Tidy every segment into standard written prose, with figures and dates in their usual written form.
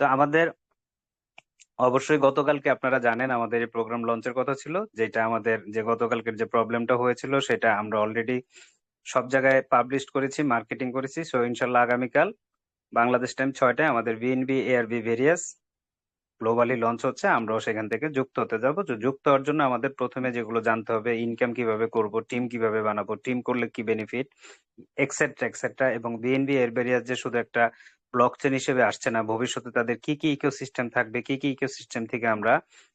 তো আমাদের অবশ্যই গতকালকে আপনারা জানেন আমাদের এই প্রোগ্রাম লঞ্চের কথা ছিল, যেটা আমাদের যে গতকালকের যে প্রবলেমটা হয়েছিল সেটা আমরা অলরেডি সব জায়গায় পাবলিশ করেছি, মার্কেটিং করেছি। সো ইনশাল্লাহ আগামীকাল বাংলাদেশ টাইম 6টায় আমাদের BNB ARB various globally launch হচ্ছে। আমরাও সেখান থেকে যুক্ত হতে যাব। তো যুক্ত হওয়ার জন্য আমাদের প্রথমে যেগুলো জানতে হবে, ইনকাম কিভাবে করব, টিম কিভাবে বানাবো, টিম করলে কি বেনিফিট, এক্সেট্রা এক্সেট্রা। এবং বিএনবি এয়ারবেরিয়াস যে শুধু একটা ব্লক চেন হিসেবে আসছে না, ভবিষ্যতে তাদের কি কি ইকোসিস্টেম থাকবে, কি কি ইকোসিস্টেম থেকে আমরা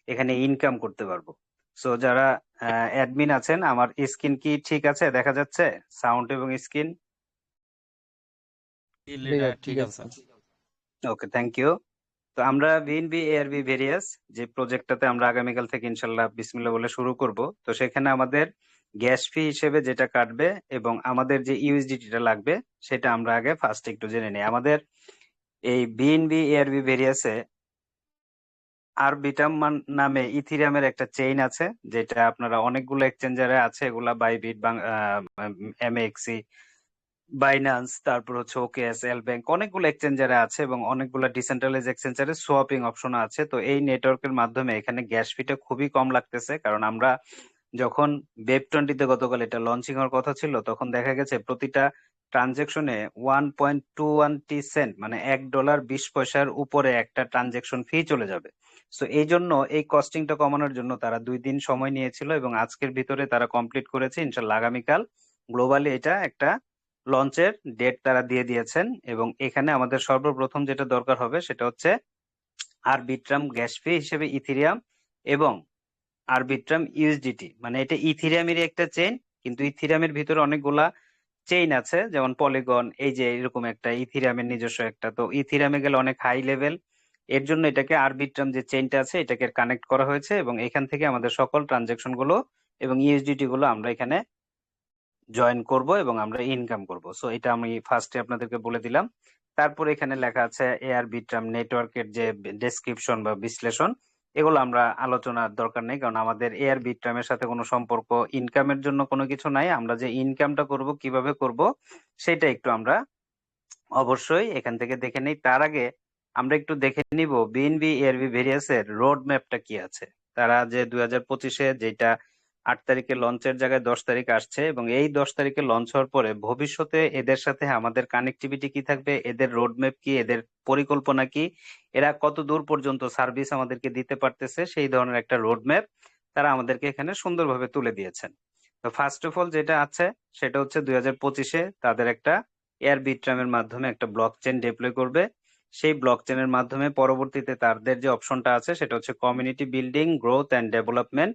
এখানে ইনকাম করতে পারবো। সো যারা অ্যাডমিন আছেন, আমার স্ক্রিন কি ঠিক আছে, দেখা যাচ্ছে সাউন্ড এবং স্ক্রিন? জি ভাই, ঠিক আছে। ওকে, থ্যাংক ইউ। তো আমরা বিএনবি এআরবি ভেরিয়াস যে প্রজেক্টটাতে আমরা আগামীকাল থেকে ইনশাল্লাহ বিসমিল্লাহ বলে শুরু করব, তো সেখানে আমাদের গ্যাস ফি হিসেবে যেটা কাটবে এবং আমাদের যে ইউএসডিটিটা লাগবে সেটা আমরা আগে ফার্স্ট একটু জেনে নিই। আমাদের এই বিএনবি এআরবি ভেরিয়াসে আরবিটাম নামে ইথিরিয়ামের একটা চেইন আছে, যেটা আপনারা অনেকগুলো এক্সচেঞ্জারে আছে, এগুলা বাইবিট, এমএক্সি, বাইন্যান্স, তারপর হচ্ছে ওকেএস, এল ব্যাংক, অনেকগুলো এক্সচেঞ্জারে আছে এবং অনেকগুলো ডিসেন্ট্রালাইজ এক্সচেঞ্জারে সোয়াপিং অপশন আছে। তো এই নেটওয়ার্কের মাধ্যমে এখানে গ্যাস ফিটা খুবই কম লাগতেছে, কারণ আমরা যখন ওয়েব 20-তে গতকাল এটা লঞ্চিং হওয়ার কথা ছিল, তখন দেখা গেছে প্রতিটা ট্রানজেকশনে 1.21 সেন্ট, মানে $1.20 উপরে একটা ট্রানজেকশন ফি চলে যাবে। সো এই জন্য এই কস্টিংটা কমানোর জন্য তারা 2 দিন সময় নিয়েছিল এবং আজকের ভিতরে তারা কমপ্লিট করেছে। ইনশাল্লাহ আগামীকাল গ্লোবালি এটা একটা লঞ্চের ডেট তারা দিয়ে দিয়েছেন। এবং এখানে আমাদের সর্বপ্রথম যেটা দরকার হবে সেটা হচ্ছে আরবিট্রাম গ্যাস ফি হিসেবে ইথিরিয়াম এবং আরবিট্রাম ইউএসডিটি। মানে এটা ইথিরিয়ামেরই একটা চেইন, কিন্তু ইথিরিয়ামের ভিতরে অনেকগুলা চেইন আছে, যেমন পলিগন, এই যে এরকম একটা ইথিরিয়ামের নিজস্ব একটা। তো ইথিরিয়ামে গেলে অনেক হাই লেভেল, এর জন্য এটাকে আরবিট্রাম যে চেইনটা আছে এটাকে কানেক্ট করা হয়েছে এবং এখান থেকে আমাদের সকল ট্রানজেকশন গুলো এবং ইউএসডিটি গুলো আমরা এখানে জয়েন করব এবং আমরা ইনকাম করব। সো এটা আমি ফার্স্টে আপনাদেরকে বলে দিলাম। তারপর এখানে লেখা আছে এআর বিট্রাম নেটওয়ার্কের যে ডেসক্রিপশন বা বিশ্লেষণ, এগুলো আমরা আলোচনার দরকার নেই, কারণ আমাদের এআর বিট্রামের সাথে কোনো সম্পর্ক ইনকামের জন্য কোনো কিছু নাই। আমরা যে ইনকামটা করব কিভাবে করব সেটা একটু আমরা অবশ্যই এখান থেকে দেখে নেই। তার আগে আমরা একটু দেখে নিব বিএনবি এআরবি ভেরিয়াসের রোড ম্যাপটা কি আছে। তারা যে 2025-এ যেটা 8 তারিখে লঞ্চের জায়গায় 10 তারিখ আসছে, এবং এই 10 তারিখে লঞ্চ হওয়ার পরে ভবিষ্যতে এদের সাথে আমাদের কানেক্টিভিটি কি থাকবে, এদের রোড ম্যাপ কি, এদের পরিকল্পনা কি, এরা কত দূর পর্যন্ত সার্ভিস আমাদেরকে দিতে পারতেছে, সেই ধরনের একটা রোড ম্যাপ তারা আমাদেরকে এখানে সুন্দরভাবে তুলে দিয়েছেন। তো ফার্স্ট অফ অল যেটা আছে সেটা হচ্ছে 2025-এ তাদের একটা এয়ার বিট্রামের মাধ্যমে একটা ব্লক চেন ডিপ্লয় করবে। সেই ব্লক চেনের মাধ্যমে পরবর্তীতে তাদের যে অপশনটা আছে সেটা হচ্ছে community building, growth and development.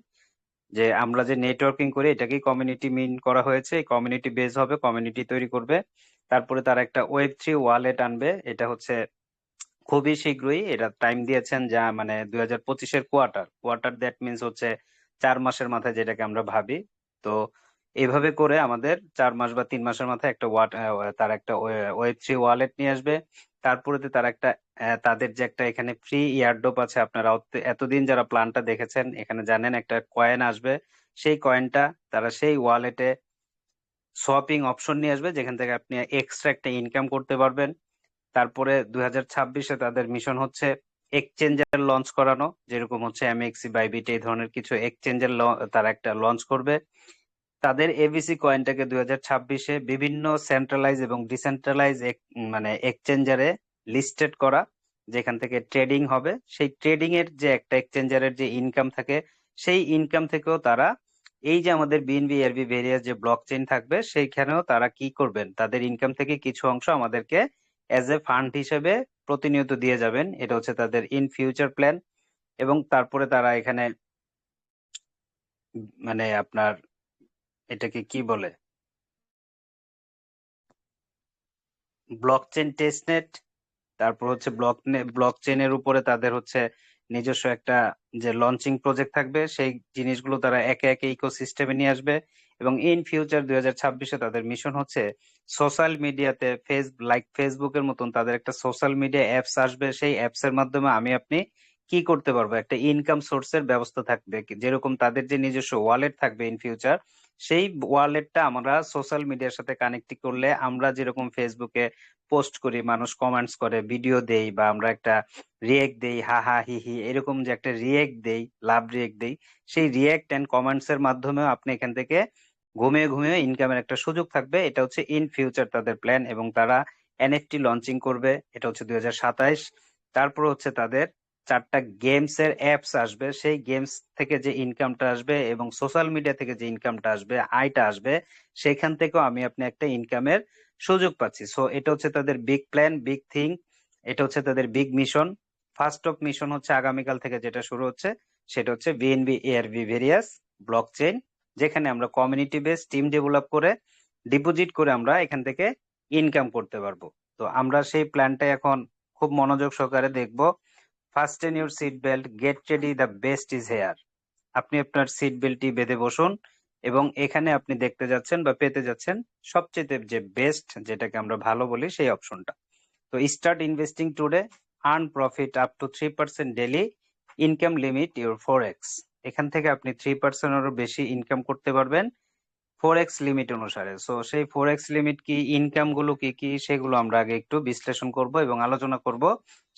যে আমরা যে নেটওয়ার্কিং করি এটাকেই কমিউনিটি মিন করা হয়েছে, এই কমিউনিটি বেস হবে, কমিউনিটি তৈরি করবে। তারপরে তারা একটা ওয়েব 3 ওয়ালেট আনবে, এটা হচ্ছে খুবই শীঘ্রই, এটা টাইম দিয়েছেন, যা মানে 2025-এর কোয়ার্টার কোয়ার্টার দ্যাট মিনস হচ্ছে 4 মাসের মাথায়, যেটাকে আমরা ভাবি। তো এইভাবে করে আমাদের 4 মাস বা 3 মাসের মাথায় একটা তার একটা ওয়েব 3 ওয়ালেট নিয়ে আসবে। তারপরে তার একটা তাদের যে একটা এখানে ফ্রি ইয়ারড্রপ আছে, আপনারা এতদিন যারা প্ল্যানটা দেখেছেন এখানে জানেন একটা কয়েন আসবে। সেই কয়েনটা তারা সেই ওয়ালেটে সোয়াপিং অপশন নিয়ে আসবে, যেখান থেকে আপনি এক্সট্রা একটা ইনকাম করতে পারবেন। তারপরে 2026-এ তাদের মিশন হচ্ছে এক্সচেঞ্জার লঞ্চ করানো, যেরকম হচ্ছে এমএক্সি, বাইবিট, এই ধরনের কিছু এক্সচেঞ্জার তারা একটা লঞ্চ করবে। তাদের এবিসি কয়েনটাকে 2026-এ বিভিন্ন সেন্ট্রালাইজ এবং ডিসেন্ট্রালাইজ মানে এক্সচেঞ্জারে লিস্টেড করা, যেখান থেকে ট্রেডিং হবে। সেই ট্রেডিং এর যে একটা এক্সচেঞ্জারের যে ইনকাম থাকে, সেই ইনকাম থেকেও তারা এই যে আমাদের বিএনবি এআরবি ভেরিয়াস যে ব্লক চেইন থাকবে সেইখানেও তারা কি করবেন, তাদের ইনকাম থেকে কিছু অংশ আমাদেরকে এজ এ ফান্ড হিসেবে প্রতিনিয়ত দিয়ে যাবেন। এটা হচ্ছে তাদের ইন ফিউচার প্ল্যান। এবং তারপরে তারা এখানে মানে আপনার এটাকে কি বলে, ব্লক চেইন টেস্টনেট, তারপর হচ্ছে ব্লক চেইনের উপরে তাদের হচ্ছে নিজস্ব একটা যে লঞ্চিং প্রজেক্ট থাকবে, সেই জিনিসগুলো তারা একে একে ইকোসিস্টেমে নিয়ে আসবে। এবং ইন ফিউচার 2026-এ তাদের মিশন হচ্ছে সোশ্যাল মিডিয়াতে ফেসবুকের মতন তাদের একটা সোশ্যাল মিডিয়া অ্যাপস আসবে। সেই অ্যাপস এর মাধ্যমে আমি আপনি কি করতে পারবো, একটা ইনকাম সোর্সের ব্যবস্থা থাকবে, যেরকম তাদের যে নিজস্ব ওয়ালেট থাকবে ইন ফিউচার, সেই ওয়ালেটটা আমরা সোশ্যাল মিডিয়ার সাথে কানেক্ট করলে আমরা যেরকম ফেসবুকে পোস্ট করি, মানুষ কমেন্টস করে, ভিডিও দেই, বা আমরা একটা রিয়েক্ট দেই, হা হা হি হি, এরকম যে একটা রিয়েক্ট দেই, লাভ রিয়েক্ট দেই, সেই রিয়েক্ট এন্ড কমেন্টস এর মাধ্যমেও আপনি এখান থেকে ঘুমিয়ে ঘুমিয়ে ইনকামের একটা সুযোগ থাকবে। এটা হচ্ছে ইন ফিউচার তাদের প্ল্যান, এবং তারা এনএফটি লঞ্চিং করবে, এটা হচ্ছে 2027। তারপর হচ্ছে তাদের 4টা গেমস এর অ্যাপস আসবে, সেই গেমস থেকে যে ইনকামটা আসবে এবং সোশ্যাল মিডিয়া থেকে যে ইনকামটা আসবে, আয়টা আসবে, সেখান থেকেও আমি আপনি একটা ইনকামের সুযোগ পাচ্ছি। সো এটা হচ্ছে তাদের বিগ প্ল্যান, বিগ থিং, এটা হচ্ছে তাদের big mission. First of mission হচ্ছে আগামীকাল থেকে যেটা শুরু হচ্ছে, সেটা হচ্ছে বিএনবি এআরভি ভেরিয়াস ব্লকচেইন, যেখানে আমরা কমিউনিটি বেস টিম ডেভেলপ করে ডিপোজিট করে আমরা এখান থেকে ইনকাম করতে পারবো। তো আমরা সেই প্ল্যানটা এখন খুব মনোযোগ সহকারে দেখবো। Fasten your seat belt, get ready, the best is here. আপনি আপনার সিট বেল্টটি বেঁধে বসুন, এবং এখানে আপনি দেখতে যাচ্ছেন বা পেতে যাচ্ছেন সবচেয়ে যে বেস্ট, যেটাকে আমরা ভালো বলি, সেই অপশনটা। তো start investing today, earn profit up to 3% daily, income limit your 4x। এখান থেকে আপনি 3%-এরও বেশি ইনকাম করতে পারবেন 4x লিমিট অনুসারে। সো সেই 4x লিমিট কি, ইনকাম গুলো কি কি, সেগুলো আমরা আগে একটু বিশ্লেষণ করব এবং আলোচনা করব,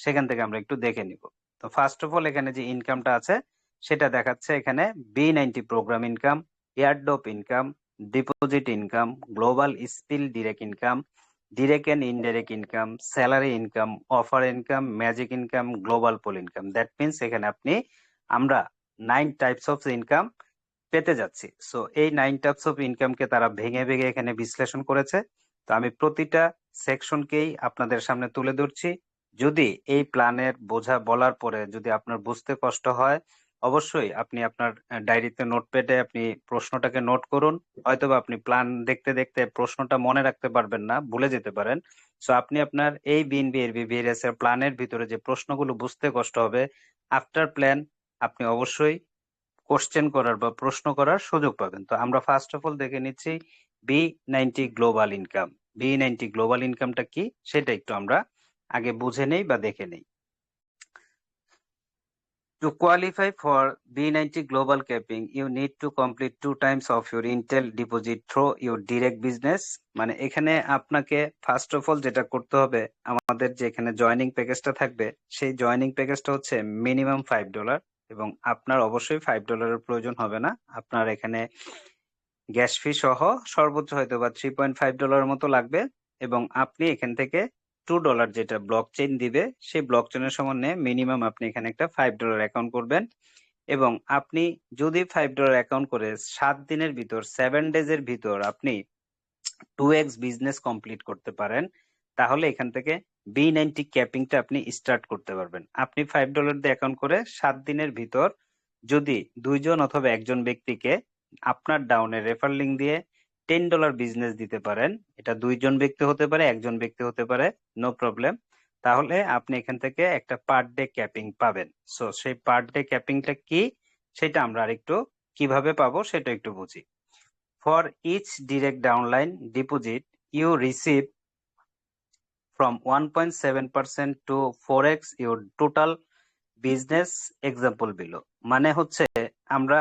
সেখান থেকে আমরা একটু দেখে নিব। তো ফার্স্ট অফ অল এখানে যে ইনকামটা আছে সেটা দেখাচ্ছে এখানে B90 program income, airdrop income, deposit income, global spill direct income, direct and indirect income, salary income, offer income, magic income, global pool income. That means এখানে আমরা 9 টাইপস অফ ইনকাম পেতে যাচ্ছি। সো এই 9 টাইপস অফ ইনকামকে তারা ভেঙে ভেঙে এখানে বিশ্লেষণ করেছে। তো আমি প্রতিটা সেকশনকেই আপনাদের সামনে তুলে ধরছি। যদি এই প্ল্যানের বোঝা বলার পরে যদি আপনার বুঝতে কষ্ট হয়, অবশ্যই আপনি আপনার ডায়েরিতে নোটপ্যাডে আপনি প্রশ্নটাকে নোট করুন। হয়তোবা আপনি প্ল্যান দেখতে দেখতে প্রশ্নটা মনে রাখতে পারবেন না, ভুলে যেতে পারেন। সো আপনি আপনার এই বিএনবি এর বিভিএস এর প্ল্যানের ভিতরে যে প্রশ্নগুলো বুঝতে কষ্ট হবে, আফটার প্ল্যান আপনি অবশ্যই কোশ্চেন করার বা প্রশ্ন করার সুযোগ পাবেন। তো আমরা ফার্স্ট অফ অল দেখে নিচ্ছি B90 global income. B90 global ইনকামটা কি সেটা একটু আমরা আগে বুঝে নেই বা দেখে নেই। To qualify for B90 global capping, you need to complete 2 times of your Intel deposit through your direct business। মানে এখানে আপনাকে ফার্স্ট অফ অল যেটা করতে হবে, আমাদের যে এখানে জয়নিং প্যাকেজটা থাকবে, সেই জয়নিং প্যাকেজটা হচ্ছে মিনিমাম $5, এবং আপনার অবশ্যই $5-এর প্রয়োজন হবে না। আপনার এখানে গ্যাস ফি সহ সর্বোচ্চ হয়তো বা $3.5 মতো লাগবে, এবং আপনি এখান থেকে $2 যেটা ব্লক চেইন দিবে, সেই ব্লক চেইনের সমানে মিনিমাম আপনি এখানে একটা $5 অ্যাকাউন্ট করবেন। এবং আপনি যদি $5 অ্যাকাউন্ট করে 7 দিনের ভিতর, 7 ডেজ এর ভিতর আপনি 2x বিজনেস কমপ্লিট করতে পারেন, তাহলে এখান থেকে B90 ক্যাপিংটা আপনি স্টার্ট করতে পারবেন। আপনি $5 দিয়ে অ্যাকাউন্ট করে 7 দিনের ভিতর যদি 2জন অথবা একজন ব্যক্তিকে আপনার ডাউনে রেফার লিংক দিয়ে $10 বিজনেস দিতে পারেন, এটা 2জন ব্যক্তি হতে পারে, একজন ব্যক্তি হতে পারে, নো প্রবলেম, তাহলে আপনি এখান থেকে একটা পার ডে ক্যাপিং পাবেন। সো সেই পার ডে ক্যাপিংটা কি সেটা আমরা আরেকটু কিভাবে পাবো সেটা একটু বুঝি। For each direct downline deposit, you receive from 1.7% to 4x your total business example below। মানে হচ্ছে আমরা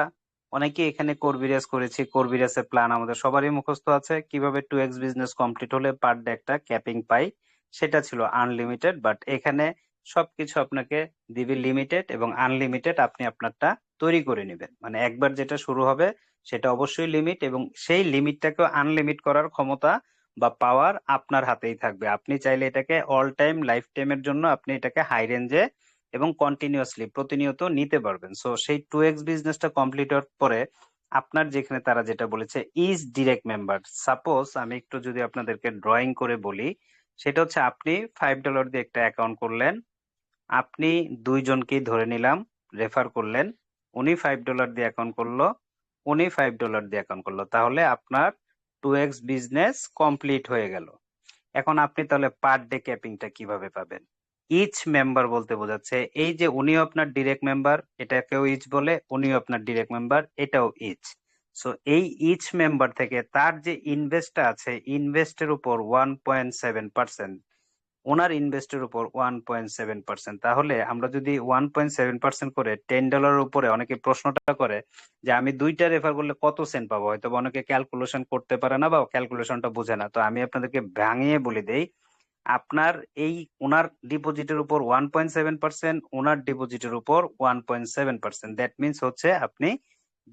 অনেকে এখানে কোরবিরাস করেছি, কোরবিরাসের প্ল্যান আমাদের সবারই মুখস্থ আছে, কিভাবে 2x বিজনেস কমপ্লিট হলে পার ডে একটা ক্যাপিং পাই, সেটা ছিল আনলিমিটেড। বাট এখানে সবকিছু আপনাকে দিবে লিমিটেড, এবং আনলিমিটেড আপনি আপনারটা তৈরি করে নেবেন। মানে একবার যেটা শুরু হবে সেটা অবশ্যই লিমিট, এবং সেই লিমিটটাকে আনলিমিট করার ক্ষমতা বা পাওয়ার আপনার হাতেই থাকবে। আপনি চাইলে এটাকে অল টাইম লাইফ টাইমের জন্য আপনি এটাকে হাই রেঞ্জে এবং কন্টিনিউয়াসলি প্রতিনিয়ত নিতে পারবেন। সো সেই 2x বিজনেসটা কমপ্লিট হওয়ার পরে আপনার যেখানে তারা যেটা বলেছে ইজ ডিরেক্ট মেম্বার। সাপোজ আমি একটু যদি আপনাদেরকে ড্রয়িং করে বলি, সেটা হচ্ছে আপনি $5 দিয়ে একটা অ্যাকাউন্ট করলেন, আপনি 2জনকেই ধরে নিলাম, রেফার করলেন, উনি $5 দিয়ে অ্যাকাউন্ট করলো, উনি $5 দিয়ে অ্যাকাউন্ট করলো, তাহলে আপনার 2x বিজনেস কমপ্লিট হয়ে গেল। এখন আপনি তাহলে পার ডে ক্যাপিংটা কিভাবে পাবেন? ইচ মেম্বার বলতে বোঝাচ্ছে এই যে উনিও আপনার ডিরেক্ট মেম্বার, এটাকেও ইচ বলে, উনিও আপনার ডিরেক্ট মেম্বার, এটাও ইচ। সো এই ইচ মেম্বার থেকে তার যে ইনভেস্টটা আছে, ইনভেস্টের উপর 1.7% ওনার ইনভেস্টের উপর 1.7%। তাহলে আমরা যদি 1.7% করে $10 উপরে, অনেকে প্রশ্নটা করে যে আমি 2টা রেফার করলে কত সেন্ট পাবো, হয়তো বা অনেকে ক্যালকুলেশন করতে পারে না বা ক্যালকুলেশনটা বোঝে না। তো আমি আপনাদেরকে ভাঙিয়ে বলে দেই, আপনার এই ওনার ডিপোজিটের উপর 1.7%, ওনার ডিপোজিটের উপর 1.7%, দ্যাট মিনস হচ্ছে আপনি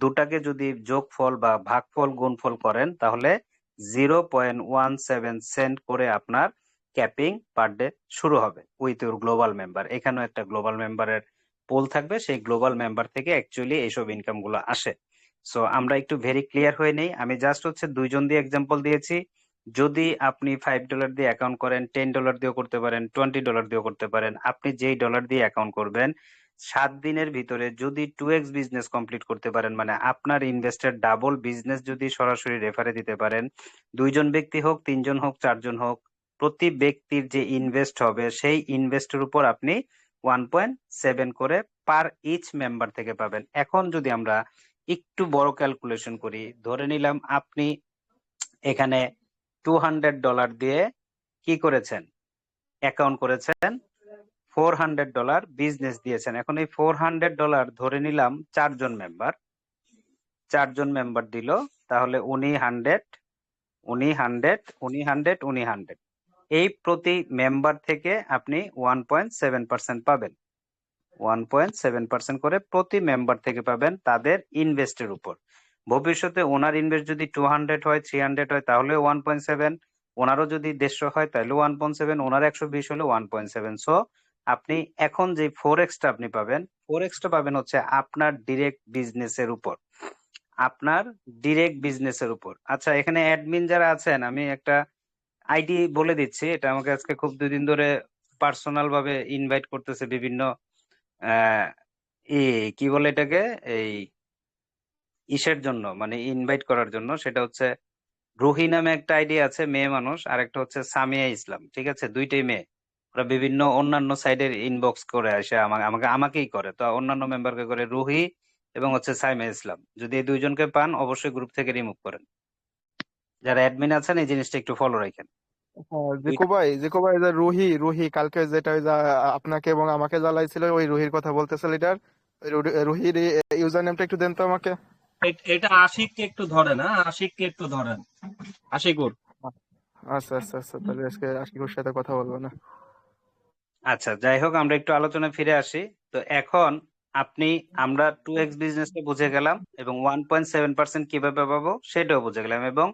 দুটাকে যদি যোগফল বা ভাগফল গুণফল করেন তাহলে 0.17 সেন্ট করে আপনার ক্যাপিং পার ডে শুরু হবে উইথ ইউর গ্লোবাল মেম্বার। এখানেও একটা গ্লোবাল মেম্বারের পোল থাকবে, সেই গ্লোবাল মেম্বার থেকে অ্যাকচুয়ালি এইসব ইনকাম গুলো আসে। সো আমরা একটু ভেরি ক্লিয়ার হয়ে নেই, আমি জাস্ট হচ্ছে দুইজন দিয়ে এক্সাম্পল দিয়েছি। যদি আপনি $5 দিয়ে অ্যাকাউন্ট করেন, $10 দিয়েও করতে পারেন, $20 দিয়েও করতে পারেন, আপনি যেই ডলার দিয়ে অ্যাকাউন্ট করবেন 7 দিনের ভিতরে যদি 2x বিজনেস কমপ্লিট করতে পারেন, মানে আপনার ইনভেস্টের ডাবল বিজনেস যদি সরাসরি রেফারে দিতে পারেন, দুইজন ব্যক্তি হোক, তিনজন হোক, চারজন হোক, প্রতি ব্যক্তির যে ইনভেস্ট হবে সেই ইনভেস্টের উপর আপনি 1.7 করে পার ইচ মেম্বার থেকে পাবেন। এখন যদি আমরা একটু বড় ক্যালকুলেশন করি, ধরে নিলাম আপনি এখানে $200 দিয়ে কি করেছেন, অ্যাকাউন্ট করেছেন, $400 বিজনেস দিয়েছেন। এখন এই $400 ধরে নিলাম চারজন মেম্বার দিল, তাহলে উনি 100, উনি 100, উনি 100, উনি 100, এই প্রতি মেম্বার থেকে আপনি 1.7% পাবেন। 1.7% করে প্রতি মেম্বার থেকে পাবেন তাদের ইনভেস্টের উপর। ভবিষ্যতে ওনার ইনভেস্ট যদি 200 হয়, 300 হয়, তাহলে 1.7, ওনারও যদি 150 হয় তাহলে 1.7, ওনার 120 হলে 1.7। সো আপনি এখন যে 4x আপনি পাবেন, 4x পাবেন হচ্ছে আপনার ডিরেক্ট বিজনেসের উপর, আপনার ডিরেক্ট বিজনেসের উপর। আচ্ছা, এখানে অ্যাডমিন যারা আছেন, আমি একটা আইডি বলে দিচ্ছি, এটা আমাকে আজকে খুব 2 দিন ধরে পার্সোনাল ভাবে ইনভাইট করতেছে বিভিন্ন আহ কি বলে এটাকে, এই ইসের জন্য, মানে ইনভাইট করার জন্য। সেটা হচ্ছে রুহি নামে একটা আইডি আছে, মেয়ে মানুষ, আর একটা হচ্ছে সামিয়া ইসলাম, ঠিক আছে, দুইটাই মেয়ে। ওরা বিভিন্ন অন্যান্য সাইডের ইনবক্স করে আসে আমাকেই করে, তো অন্যান্য মেম্বারকে করে রুহি এবং হচ্ছে সামিয়া ইসলাম। যদি এই দুইজনকে পান অবশ্যই গ্রুপ থেকে রিমুভ করেন। যারা অ্যাডমিন আছেন এই জিনিসটা একটু ফলো রাখেন। হ্যাঁ, দুইটা জিকো ভাই, যে রুহি রুহি কালকে যেটা ওই যে আপনাকে এবং আমাকে জ্বালাইছিল, ওই রুহির কথা বলতেছে লিডার। রুহির ইউজার নেমটা একটু দেন তো আমাকে। এটা আশিককে একটু ধরেন, হ্যাঁ আশিককে একটু ধরেন, আশিকুর। আচ্ছা আচ্ছা আচ্ছা, তাহলে আজকে আশিকুর সাথে কথা বলবো না। আচ্ছা, যাই হোক, আমরা একটু আলোচনায় ফিরে আসি। তো এখন আপনি, আমরা 2x বিজনেসটা বুঝে গেলাম এবং 1.7% কিভাবে পাবো সেটাও বুঝে গেলাম, এবং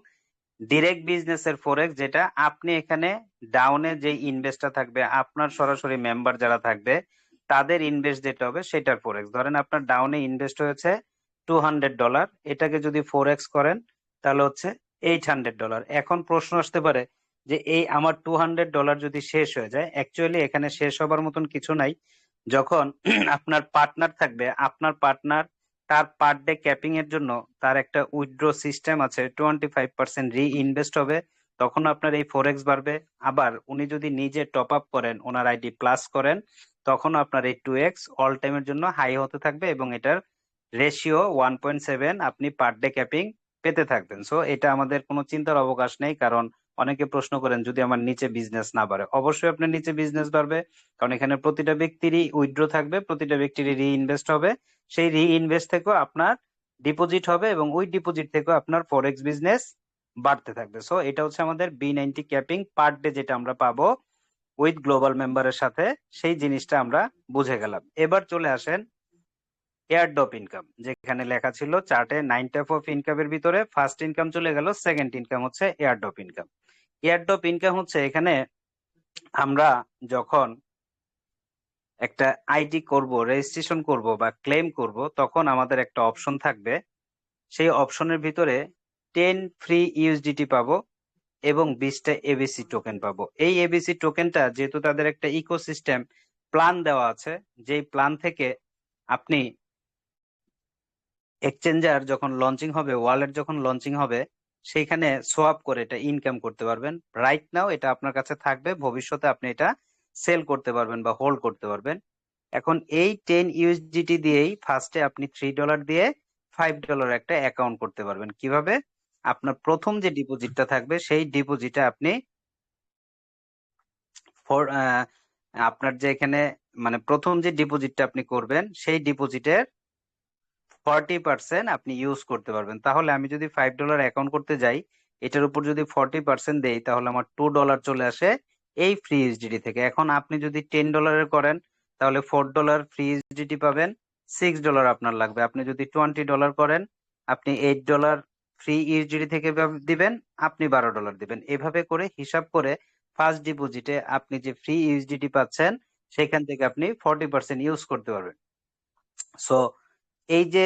ডিরেক্ট বিজনেসের ফরেক্স যেটা আপনি এখানে ডাউনে যে ইনভেস্টটা থাকবে, আপনার সরাসরি মেম্বার যারা থাকবে তাদের ইনভেস্ট যেটা হবে সেটার ফরেক্স। ধরেন আপনার ডাউনে ইনভেস্ট হয়েছে $200, এটাকে যদি ফোরেক্স করেন তাহলে হচ্ছে $800। এখন প্রশ্ন আসতে পারে যে এই আমার $200 যদি শেষ হয়ে যায়, অ্যাকচুয়ালি এখানে শেষ হবার মতন কিছু নাই। যখন আপনার পার্টনার থাকবে, আপনার পার্টনার তার পার ডে ক্যাপিং এর জন্য তার একটা উইথড্র সিস্টেম আছে, 25% রি ইনভেস্ট হবে, তখন আপনার এই ফোরেক্স বাড়বে। আবার উনি যদি নিজে টপ আপ করেন, ওনার আইডি প্লাস করেন, তখন আপনার এই 2x অল টাইমের জন্য হাই হতে থাকবে এবং এটার রেশিও 1.7 আপনি পার ডে ক্যাপিং পেতে থাকবেন। সো এটা আমাদের কোনো চিন্তার অবকাশ নেই, কারণ অনেকে প্রশ্ন করেন যদি আমার নিচে বিজনেস না বাড়ে, অবশ্যই আপনার নিচে বিজনেস বাড়বে, কারণ এখানে প্রতিটা ব্যক্তিরই উইথড্র থাকবে, প্রতিটা ব্যক্তিরই রি ইনভেস্ট হবে, সেই রি ইনভেস্ট থেকেও আপনার ডিপোজিট হবে এবং ওই ডিপোজিট থেকেও আপনার ফরেক্স বিজনেস বাড়তে থাকবে। সো এটা হচ্ছে আমাদের B90 ক্যাপিং পার ডে যেটা আমরা পাবো উইথ গ্লোবাল মেম্বারের সাথে, সেই জিনিসটা আমরা বুঝে গেলাম। এবার চলে আসেন এয়ারড্রপ ইনকাম, যেখানে লেখা ছিল চার্টে 9 টাইপ অফ ইনকামের ভিতরে ফার্স্ট ইনকাম চলে গেল, সেকেন্ড ইনকাম হচ্ছে এয়ারড্রপ ইনকাম। এয়ারড্রপ ইনকাম হচ্ছে এখানে আমরা যখন একটা আইডি করব, রেজিস্ট্রেশন করব বা ক্লেম করব, তখন আমাদের একটা অপশন থাকবে, সেই অপশনের ভিতরে 10 ফ্রি ইউএসডিটি পাবো এবং 20টা এবিসি টোকেন পাবো। এই এবিসি টোকেনটা যেহেতু তাদের একটা ইকোসিস্টেম প্ল্যান দেওয়া আছে, যেই প্ল্যান থেকে আপনি এক্সচেঞ্জার যখন লঞ্চিং হবে, ওয়ালেট যখন লঞ্চিং হবে, সেইখানে সোয়াপ করে এটা ইনকাম করতে পারবেন। রাইট নাও এটা আপনার কাছে থাকবে, ভবিষ্যতে আপনি এটা সেল করতে পারবেন বা হোল্ড করতে পারবেন। এখন এই 10 ইউএসডিটি দিয়েই ফার্স্টে আপনি $3 দিয়ে $5 একটা অ্যাকাউন্ট করতে পারবেন। কিভাবে? আপনার প্রথম যে ডিপোজিটটা থাকবে সেই ডিপোজিটে আপনি ফর আপনার যে এখানে মানে প্রথম যে ডিপোজিটটা আপনি করবেন সেই ডিপোজিটের 40% আপনি ইউজ করতে পারবেন। তাহলে আমি যদি $5 অ্যাকাউন্ট করতে যাই, এটার উপর যদি 40% দেই, তাহলে আমার $2 চলে আসে এই ফ্রি ইউএসডিটি থেকে। এখন আপনি যদি $10 করেন, তাহলে $4 ফ্রি ইউএসডিটি পাবেন, $6 আপনার লাগবে। আপনি যদি $20 করেন, আপনি $8 ফ্রি ইউএসডিটি থেকে দিবেন, আপনি $12 দিবেন। এভাবে করে হিসাব করে ফার্স্ট ডিপোজিটে আপনি যে ফ্রি ইউএসডিটি পাচ্ছেন, সেখান থেকে আপনি 40% ইউজ করতে পারবেন। সো এই যে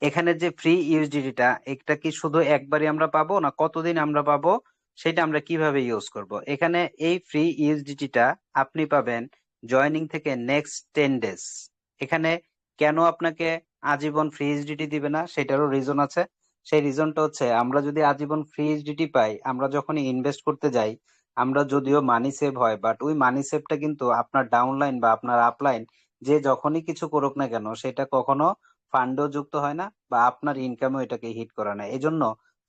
এখানে যে ফ্রি ইউএসডিটিটা, এটা কি শুধু একবারই আমরা পাবো না কতদিন আমরা পাবো, সেটা আমরা কিভাবে ইউজ করব? এখানে এই ফ্রি ইউএসডিটিটা আপনি পাবেন জয়নিং থেকে নেক্সট 10 ডেজ। এখানে কেন আপনাকে আজীবন ফ্রি ইউএসডিটি দিবে না, সেটারও রিজন আছে। সেই রিজনটা হচ্ছে, আমরা যদি আজীবন ফ্রি ইউএসডিটি পাই, আমরা যখনই ইনভেস্ট করতে যাই, আমরা যদিও মানি সেভ হয়, বাট ওই মানি সেভটা কিন্তু আপনার ডাউনলাইন বা আপনার আপলাইন যে যখনই কিছু করুক না কেন, সেটা কখনো ফান্ডও যুক্ত হয় না বা আপনার ইনকামও এটাকে হিট করে না। এজন্য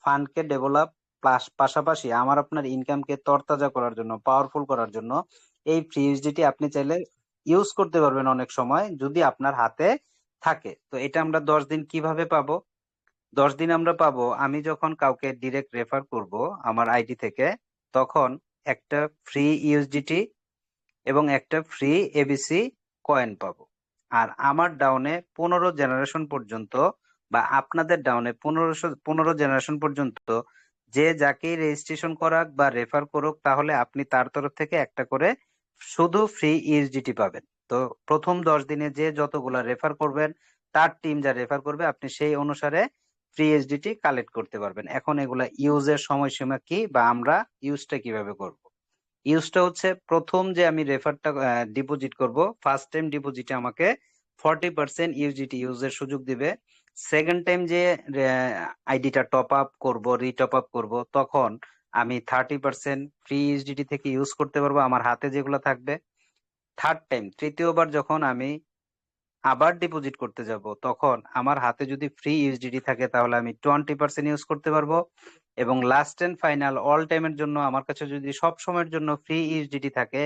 ফান্ডকে ডেভেলপ প্লাস পাশাপাশি আমার আপনার ইনকামকে তরতাজা করার জন্য, পাওয়ারফুল করার জন্য এই ফ্রি ইউএসডিটি আপনি চাইলে ইউজ করতে পারবেন অনেক সময়, যদি আপনার হাতে থাকে। তো এটা আমরা 10 দিন কিভাবে পাবো? 10 দিন আমরা পাবো, আমি যখন কাউকে ডিরেক্ট রেফার করব আমার আইডি থেকে, তখন একটা ফ্রি ইউএসডিটি এবং একটা ফ্রি এবিসি কয়েন পাবো। আর আমার ডাউনে 15 জেনারেশন পর্যন্ত, বা আপনাদের ডাউনে 15 জেনারেশন পর্যন্ত যে যাকেই রেজিস্ট্রেশন করাক বা রেফার করুক, তাহলে আপনি তার তরফ থেকে একটা করে শুধু ফ্রি ইউএসডিটি পাবেন। তো প্রথম 10 দিনে যে যতগুলা রেফার করবেন, তার টিম যা রেফার করবে, আপনি সেই অনুসারে ফ্রি ইউএসডিটি কালেক্ট করতে পারবেন। এখন এগুলা ইউজের সময়সীমা কি, বা আমরা ইউজটা কিভাবে করব? ইউজটা হচ্ছে, প্রথম যে আমি রেফারটা ডিপোজিট করব, ফার্স্ট টাইম ডিপোজিটে আমাকে 40% ইউজিটি ইউজের সুযোগ দিবে। সেকেন্ড টাইম যে আইডিটা টপ আপ করব, রিটপ আপ করব, তখন আমি 30% ফ্রি ইউজিটি থেকে ইউজ করতে পারবো আমার হাতে যেগুলো থাকবে। থার্ড টাইম, তৃতীয়বার যখন আমি আবার ডিপোজিট করতে যাব, তখন আমার হাতে যদি ফ্রি ইউএসডিটি থাকে, তাহলে আমি 20% ইউজ করতে পারবো। এবং লাস্ট এন্ড ফাইনাল অল টাইমের জন্য আমার কাছে যদি সব সময়ের জন্য ফ্রি ইউএসডিটি থাকে,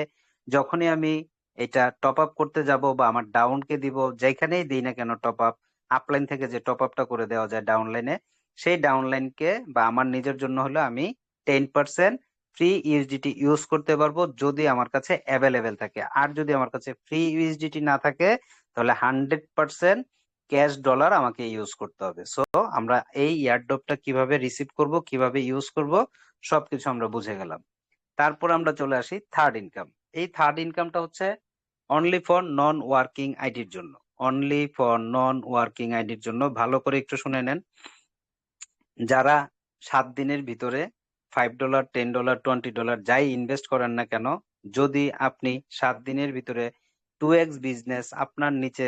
যখনই আমি এটা টপ আপ করতে যাব বা আমার ডাউনকে দিব, যেখানেই দিই না কেন টপ আপ, আপলাইন থেকে যে টপ আপটা করে দেওয়া যায় ডাউনলাইনে, সেই ডাউনলাইনকে বা আমার নিজের জন্য হলো আমি 10% ফ্রি ইউএসডিটি ইউজ করতে পারবো, যদি আমার কাছে অ্যাভেলেবেল থাকে। আর যদি আমার কাছে ফ্রি ইউএসডিটি না থাকে, তাহলে 100% ক্যাশ ডলার আমাকে ইউজ করতে হবে। সো আমরা এই এয়ারড্রপটা কিভাবে রিসিভ করব, কিভাবে ইউজ করব, সবকিছু আমরা বুঝে গেলাম। তারপর আমরা চলে আসি থার্ড ইনকাম। এই থার্ড ইনকামটা হচ্ছে অনলি ফর নন ওয়ার্কিং আইডির জন্য। অনলি ফর নন ওয়ার্কিং আইডির জন্য, ভালো করে একটু শুনে নেন। যারা 7 দিনের ভিতরে $5, $10, $20 যাই ইনভেস্ট করেন না কেন, যদি আপনি 7 দিনের ভিতরে 2x বিজনেস আপনার নিচে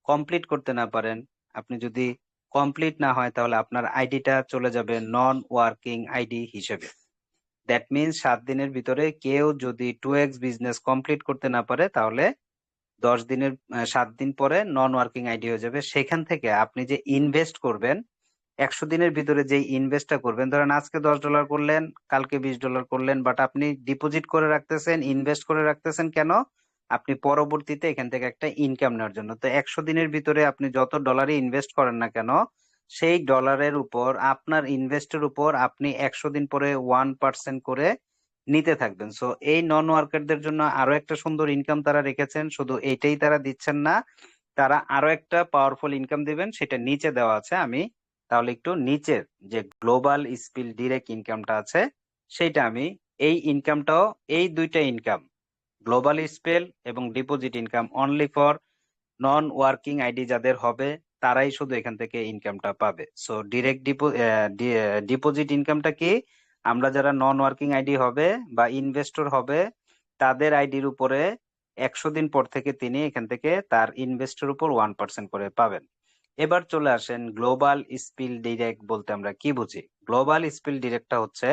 কমপ্লিট করতে না পারেন, আপনি যদি কমপ্লিট না হয়, তাহলে আপনার আইডিটা চলে যাবে নন ওয়ার্কিং আইডি হিসেবে। দ্যাট মিনস 7 দিনের ভিতরে কেউ যদি 2x বিজনেস কমপ্লিট করতে না পারে, তাহলে 7 দিন পরে নন ওয়ার্কিং আইডি হয়ে যাবে। সেখান থেকে আপনি যে ইনভেস্ট করবেন, 100 দিনের ভিতরে যে ইনভেস্টটা করবেন, ধরেন আজকে $10 করলেন, কালকে $20 করলেন, বাট আপনি ডিপোজিট করে রাখতেছেন, ইনভেস্ট করে রাখতেছেন কেন? আপনি পরবর্তীতে এখান থেকে একটা ইনকাম নেওয়ার জন্য। তো 100 দিনের ভিতরে আপনি যত ডলারই ইনভেস্ট করেন না কেন, সেই ডলারের উপর, আপনার ইনভেস্টের উপর আপনি 100 দিন পরে 1% করে নিতে থাকবেন। সো এই নন ওয়ার্কারদের জন্য আরো একটা সুন্দর ইনকাম তারা রেখেছেন। শুধু এইটাই তারা দিচ্ছেন না, তারা আরো একটা পাওয়ারফুল ইনকাম দিবেন, সেটা নিচে দেওয়া আছে। আমি তাহলে একটু নিচের যে গ্লোবাল স্পিল ডিরেক্ট ইনকামটা আছে, সেইটা আমি, এই ইনকামটাও, এই দুইটা ইনকাম, গ্লোবাল স্পেল এবং deposit income, only for non working ID যাদের হবে, তারাই শুধু এখান থেকে ইনকামটা পাবে। সো ডিরেক্ট ডিপোজিট ইনকামটা কি, আমরা যারা নন ওয়ার্কিং আইডি হবে বা ইনভেস্টর হবে, তাদের আইডির উপরে 100 দিন পর থেকে তিনি এখান থেকে তার ইনভেস্টের উপর 1% করে পাবেন। এবার চলে আসেন গ্লোবাল স্পিল ডিরেক্ট বলতে আমরা কি বুঝি। গ্লোবাল স্পিল ডিরেক্টটা হচ্ছে,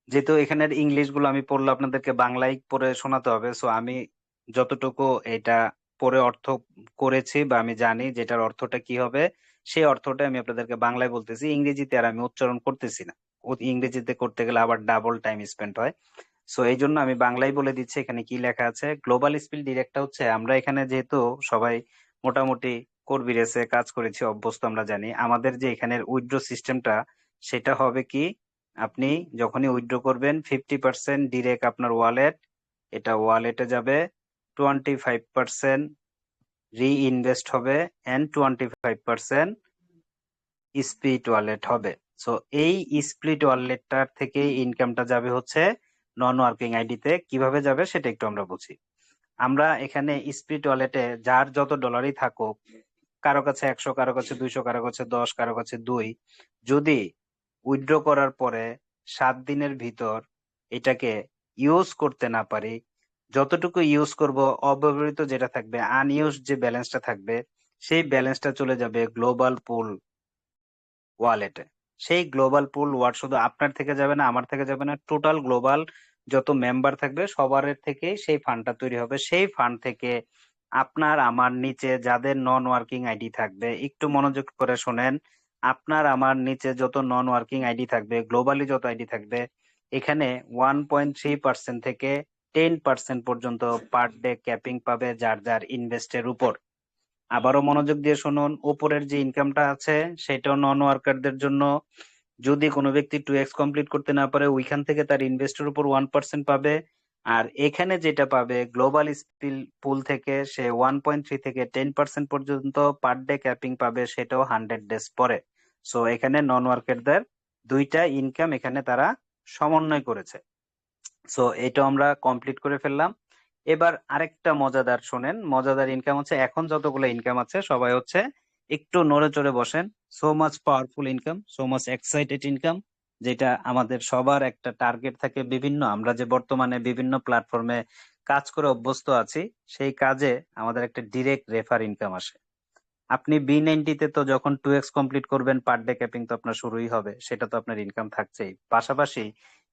যেহেতু এখানের ইংলিশ গুলো আমি পড়লে আপনাদেরকে বাংলায় পড়ে শোনাতে হবে, সো আমি যতটুকু এটা পড়ে অর্থ করেছি বা আমি জানি যেটার অর্থটা কি হবে, সেই অর্থটা আমি আপনাদেরকে বাংলায় বলতেছি। ইংরেজিতে আর আমি উচ্চারণ করতেছি না, ইংরেজিতে করতে গেলে আবার ডাবল টাইম স্পেন্ড হয়। সো এই জন্য আমি বাংলায় বলে দিচ্ছি এখানে কি লেখা আছে। গ্লোবাল স্কিল ডিরেক্টটা হচ্ছে, আমরা এখানে যেহেতু সবাই মোটামুটি কর্মী রেসে কাজ করেছি, অভ্যস্ত, আমরা জানি আমাদের যে এখানের উইথড্র সিস্টেমটা সেটা হবে কি, আপনি যখনই উইথড্র করবেন 50% ডিরেক্ট আপনার ওয়ালেট, এটা ওয়ালেটে যাবে, 25% রিইনভেস্ট হবে, এন্ড 25% স্প্লিট ওয়ালেট হবে। সো এই স্প্লিট ওয়ালেটটার থেকে ইনকামটা যাবে হচ্ছে নন ওয়ার্কিং আইডিতে। কিভাবে যাবে সেটা একটু আমরা বুঝি। আমরা এখানে স্প্লিট ওয়ালেটে যার যত ডলারই থাকুক, কারো কাছে 100, কারো কাছে 200, কারো কাছে 10, কারো কাছে 2, যদি উইথড্র করার পরে 7 দিনের ভিতর এটাকে ইউজ করতে না পারি, যতটুকু ইউজ করব অব্যবহৃত যেটা থাকবে, আনইউজ যে ব্যালেন্সটা থাকবে, সেই ব্যালেন্সটা চলে যাবে গ্লোবাল পুল ওয়ালেটে। সেই গ্লোবাল পুল ওয়ালেট শুধু আপনার থেকে যাবে না, আমার থেকে যাবে না, টোটাল গ্লোবাল যত মেম্বার থাকবে সবার থেকে সেই ফান্ডটা তৈরি হবে। সেই ফান্ড থেকে আপনার আমার নিচে যাদের নন ওয়ার্কিং আইডি থাকবে, একটু মনোযোগ করে শোনেন, আপনার আমার নিচে যত নন ওয়ার্কিং আইডি থাকবে, গ্লোবালি যত আইডি থাকবে, এখানে 1.3% থেকে 10% পর্যন্ত পার ডে ক্যাপিং পাবে যার যার ইনভেস্টের উপর। আবারও মনোযোগ দিয়ে শুনুন, উপরের যে ইনকামটা আছে সেটাও নন ওয়ার্কারদের জন্য। যদি কোনো ব্যক্তি 2x কমপ্লিট করতে না পারে, ওইখান থেকে তার ইনভেস্টের উপর 1% পাবে। আর এখানে যেটা পাবে গ্লোবাল স্কিল পুল থেকে, সে 1.3 থেকে 10% পর্যন্ত পার ডে ক্যাপিং পাবে, সেটাও 100 ডেজ পরে। সো এখানে নন ওয়ার্কারদের দুইটা ইনকাম এখানে তারা সমন্বয় করেছে। সো এটা আমরা কমপ্লিট করে ফেললাম। এবার আরেকটা মজাদার শোনেন, মজাদার ইনকাম হচ্ছে, এখন যতগুলো ইনকাম আছে সবাই হচ্ছে একটু নড়ে চড়ে বসেন। So much powerful income, so much excited income, যেটা আমাদের সবার একটা টার্গেট থাকে। বিভিন্ন আমরা যে বর্তমানে বিভিন্ন প্ল্যাটফর্মে কাজ করে অভ্যস্ত আছি, সেই কাজে আমাদের একটা ডিরেক্ট রেফার ইনকাম আসে। আপনি B90-তে তো যখন 2x কমপ্লিট করবেন, পার ডে ক্যাপিং তো আপনার শুরুই হবে, সেটা তো আপনার ইনকাম থাকছেই। পাশাপাশি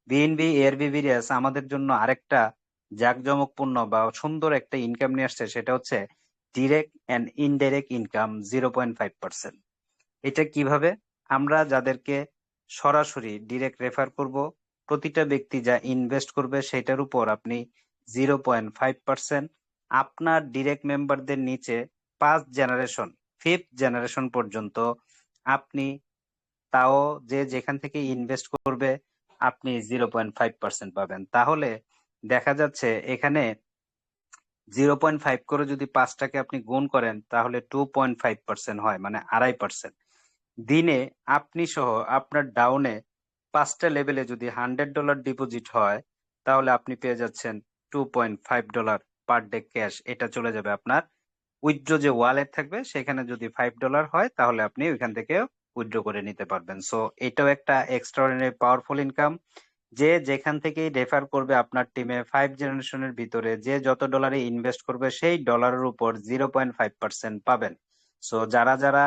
বিএনবি এয়ারবিভিএস আমাদের জন্য আরেকটা জাঁকজমকপূর্ণ বা সুন্দর একটা ইনকাম নিয়ে আসছে, সেটা হচ্ছে ডিরেক্ট অ্যান্ড ইনডাইরেক্ট ইনকাম 0.5%। এটা কিভাবে? আমরা যাদেরকে সরাসরি ডিরেক্ট রেফার করব, প্রতিটা ব্যক্তি যা ইনভেস্ট করবে সেটার উপর আপনি 0.5%, আপনার ডিরেক্ট মেম্বারদের নিচে 5 জেনারেশন, 5th জেনারেশন পর্যন্ত আপনি, তাও যে যেখান থেকে ইনভেস্ট করবে, আপনি 0.5% পাবেন। তাহলে দেখা যাচ্ছে এখানে 0.5 করে যদি 5টাকে আপনি গুণ করেন, তাহলে 2.5% হয়, মানে 2.5%। দিনে আপনি সহ আপনার ডাউনে 5টা লেভেলে যদি $100 ডিপোজিট হয়, তাহলে আপনি পেয়ে যাচ্ছেন $2.5 পার ডে ক্যাশ। এটা চলে যাবে আপনার উইথড্র যে ওয়ালেট থাকবে, সেখানে যদি $5 হয় তাহলে আপনি ওইখান থেকে উইথড্র করে নিতে পারবেন। সো এটাও একটা এক্সট্রাঅর্ডিনারি পাওয়ারফুল ইনকাম। যে যেখান থেকেই রেফার করবে আপনার টিমে, 5 জেনারেশনের ভিতরে যে যত ডলারে ইনভেস্ট করবে, সেই ডলারের উপর 0.5% পাবেন। সো যারা যারা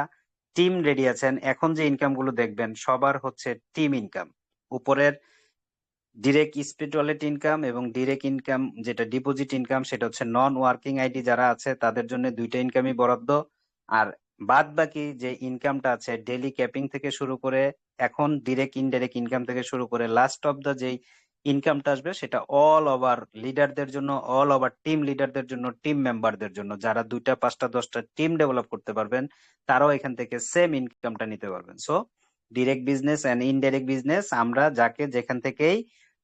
টিম রেডি আছেন, এখন যে ইনকাম গুলো দেখবেন সবার হচ্ছে টিম ইনকাম। উপরের ডিরেক্ট স্পিড ওয়ালেট ইনকাম এবং ডিরেক্ট ইনকাম যেটা ডিপোজিট ইনকাম, সেটা হচ্ছে নন ওয়ার্কিং আইডি যারা আছে তাদের জন্য দুইটা ইনকামই বরাদ্দ। আর বাদ বাকি যে ইনকামটা আছে, ডেইলি ক্যাপিং থেকে শুরু করে এখন ডিরেক্ট ইনডাইরেক্ট ইনকাম থেকে শুরু করে লাস্ট অফ দা যেই ইনকামটা আসবে, সেটা অল ওভার লিডারদের জন্য, অল ওভার টিম লিডারদের জন্য, টিম মেম্বারদের জন্য, যারা 2টা 5টা 10টা টিম ডেভেলপ করতে পারবেন, তারাও এখান থেকে সেম ইনকামটা নিতে পারবেন। So direct business and indirect business, আমরা যাকে যেখান থেকেই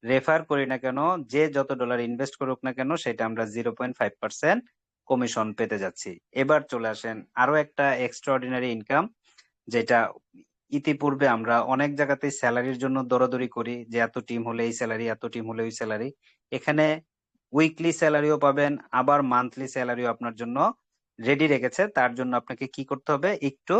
রেফার করি না কেন, যে যত ডলার ইনভেস্ট করুক না কেন, সেটা আমরা 0.5% কমিশন পেতে যাচ্ছি। এবার চলে আসেন আরো একটা এক্সট্রাঅর্ডিনারি ইনকাম, যেটা ইতিপূর্বে আমরা অনেক জায়গাতেই স্যালারির জন্য দৌড়াদৌড়ি করি, যে এত টিম হলে এই স্যালারি, এত টিম হলে ওই স্যালারি। এখানে উইকলি স্যালারিও পাবেন, আবার মান্থলি স্যালারিও আপনার জন্য রেডি রেখেছে। তার জন্য আপনাকে কি করতে হবে, একটু